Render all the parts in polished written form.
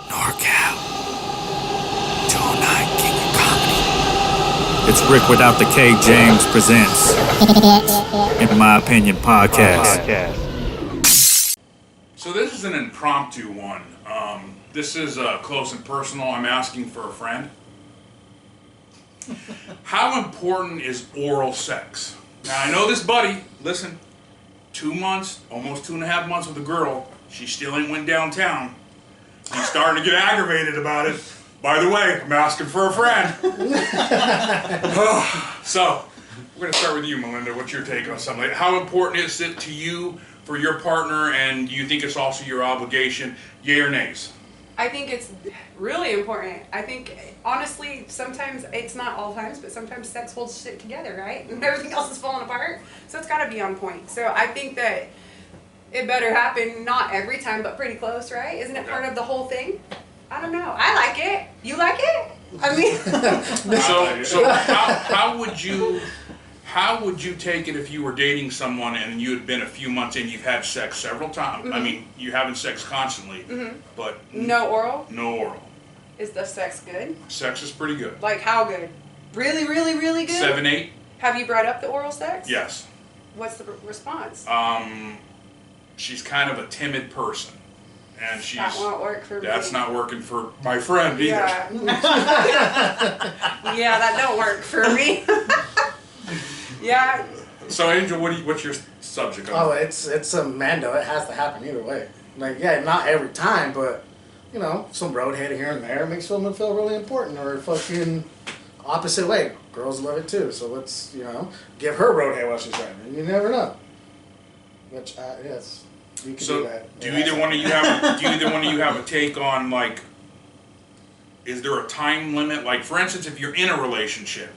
NorCal. 209 King of Comedy. It's Rick without the K. James presents, in my opinion, podcast. So this is an impromptu one. This is close and personal. I'm asking for a friend. How important is oral sex? Now I know this buddy, listen, 2 months, almost 2.5 months with a girl, she still ain't went downtown. He's starting to get aggravated about it. By the way, I'm asking for a friend. So, we're going to start with you, Melinda. What's your take on something like that? How important is it to you for your partner, and do you think it's also your obligation? Yay or nays? I think it's really important. I think, honestly, sometimes, it's not all times, but sometimes sex holds shit together, right? And everything else is falling apart. So it's got to be on point. So I think that it better happen, not every time, but pretty close, right? Isn't it part of the whole thing? I don't know. I like it. You like it? I mean... So how would you take it if you were dating someone and you had been a few months in, you've had sex several times? I mean, you're having sex constantly, but... No oral? No oral. Is the sex good? Sex is pretty good. Like how good? Really, really, really good? 7, 8. Have you brought up the oral sex? Yes. What's the response? She's kind of a timid person. And she's... That won't work for me. That's not working for my friend either. Yeah. Yeah, that don't work for me. Yeah. So Angel, what's your subject on? Oh, it's a Mando. It has to happen either way. Like, yeah, not every time, but, you know, some roadhead here and there makes women feel really important, or fucking opposite way. Girls love it too, so let's, you know, give her roadhead while she's driving. You never know. Which, yes, you can do that. Do either one of you have a take on, like, is there a time limit? Like, for instance, if you're in a relationship,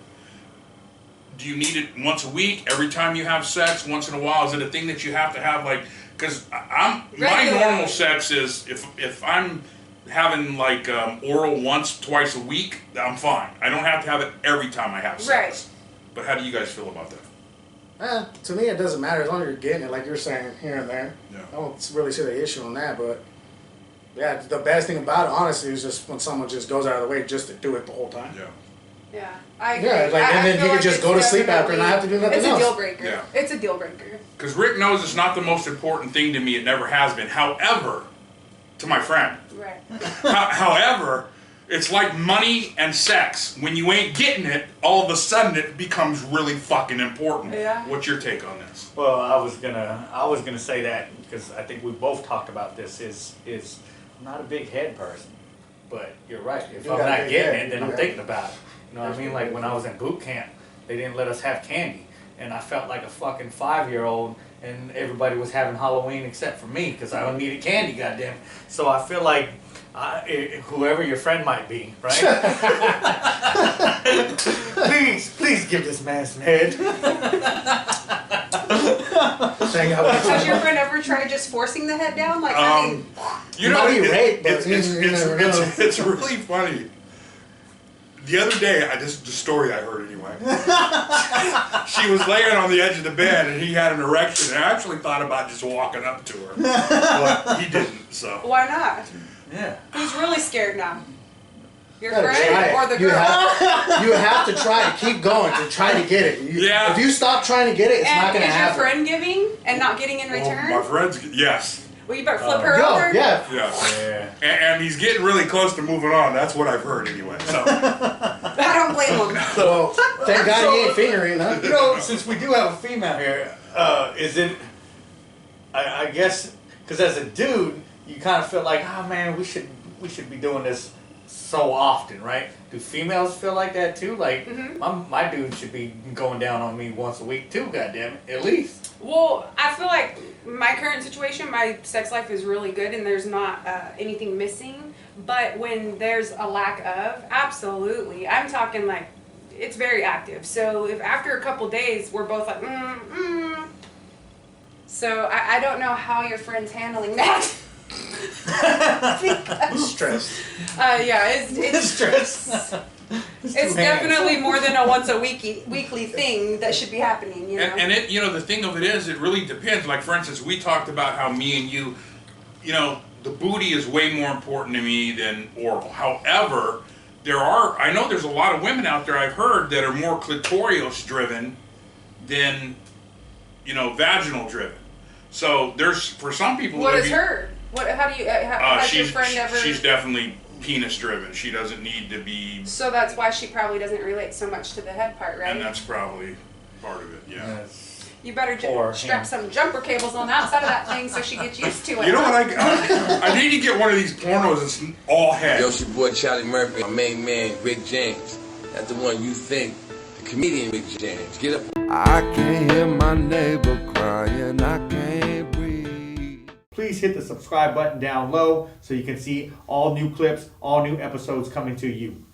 do you need it once a week, every time you have sex, once in a while? Is it a thing that you have to have, like, because my normal sex is, if I'm having, like, oral once, twice a week, I'm fine. I don't have to have it every time I have sex. Right. But how do you guys feel about that? To me, it doesn't matter as long as you're getting it, like you're saying, here and there. Yeah. I don't really see the issue on that, but yeah, the best thing about it, honestly, is just when someone just goes out of the way just to do it the whole time. Yeah. Yeah, I agree. Yeah, like, and then he could just go to sleep after and not have to do nothing else. It's a deal breaker. Yeah. It's a deal breaker. Because Rick knows it's not the most important thing to me. It never has been. However, to my friend. Right. However, it's like money and sex. When you ain't getting it, all of a sudden it becomes really fucking important. Yeah. What's your take on this? Well, I was gonna say that because I think we both talked about this. Is I'm not a big head person, but you're right. If I'm not getting it, then I'm thinking about it. You know what I mean? Like when I was in boot camp, they didn't let us have candy, and I felt like a fucking 5-year-old, and everybody was having Halloween except for me because I needed candy, goddamn. So I feel like whoever your friend might be, right? please give this man some head. Has your friend ever tried just forcing the head down? Like, I mean, you know, it's really funny. The other day, this is the story I heard anyway. She was laying on the edge of the bed and he had an erection. And I actually thought about just walking up to her, but he didn't. So why not? Yeah. Who's really scared now? Your You gotta friend try or it. the girl? You have to try it. Keep going to try to get it. Yeah. If you stop trying to get it, it's not going to happen. Is your friend giving and not getting in return? my friend's yes. Well, you better flip her over. Yeah. Yeah. And he's getting really close to moving on. That's what I've heard anyway. So I don't blame him. Well, thank God he ain't fingering, huh? You know, since we do have a female here, is it? I guess because as a dude, you kind of feel like, oh man, we should be doing this so often, right? Do females feel like that too? Like my dude should be going down on me once a week too. Goddamn it, at least. Well, I feel like my current situation, my sex life is really good and there's not anything missing. But when there's a lack of, absolutely. I'm talking like, it's very active. So if after a couple days, we're both like, So I don't know how your friend's handling that. Stressed. Yeah, it's Stress. It's definitely more than a once a weekly thing that should be happening, you know. And it, you know, the thing of it is, it really depends. Like for instance, we talked about how me and you know, the booty is way more important to me than oral. However, I know there's a lot of women out there I've heard that are more clitorial driven than, vaginal driven. So for some people. What is her? How do you? Has your friend ever? She's definitely penis driven. She doesn't need to be. So that's why she probably doesn't relate so much to the head part, right? And that's probably part of it. Yeah. Yes. You better strap some jumper cables on the outside of that thing so she gets used to it. You know what? I need to get one of these pornos that's all head. Yo, it's your boy Charlie Murphy, my main man Rick James. That's the one you think, the comedian Rick James. Get up. I can't hear my neighbor crying, I can't breathe. Please hit the subscribe button down low so you can see all new clips, all new episodes coming to you.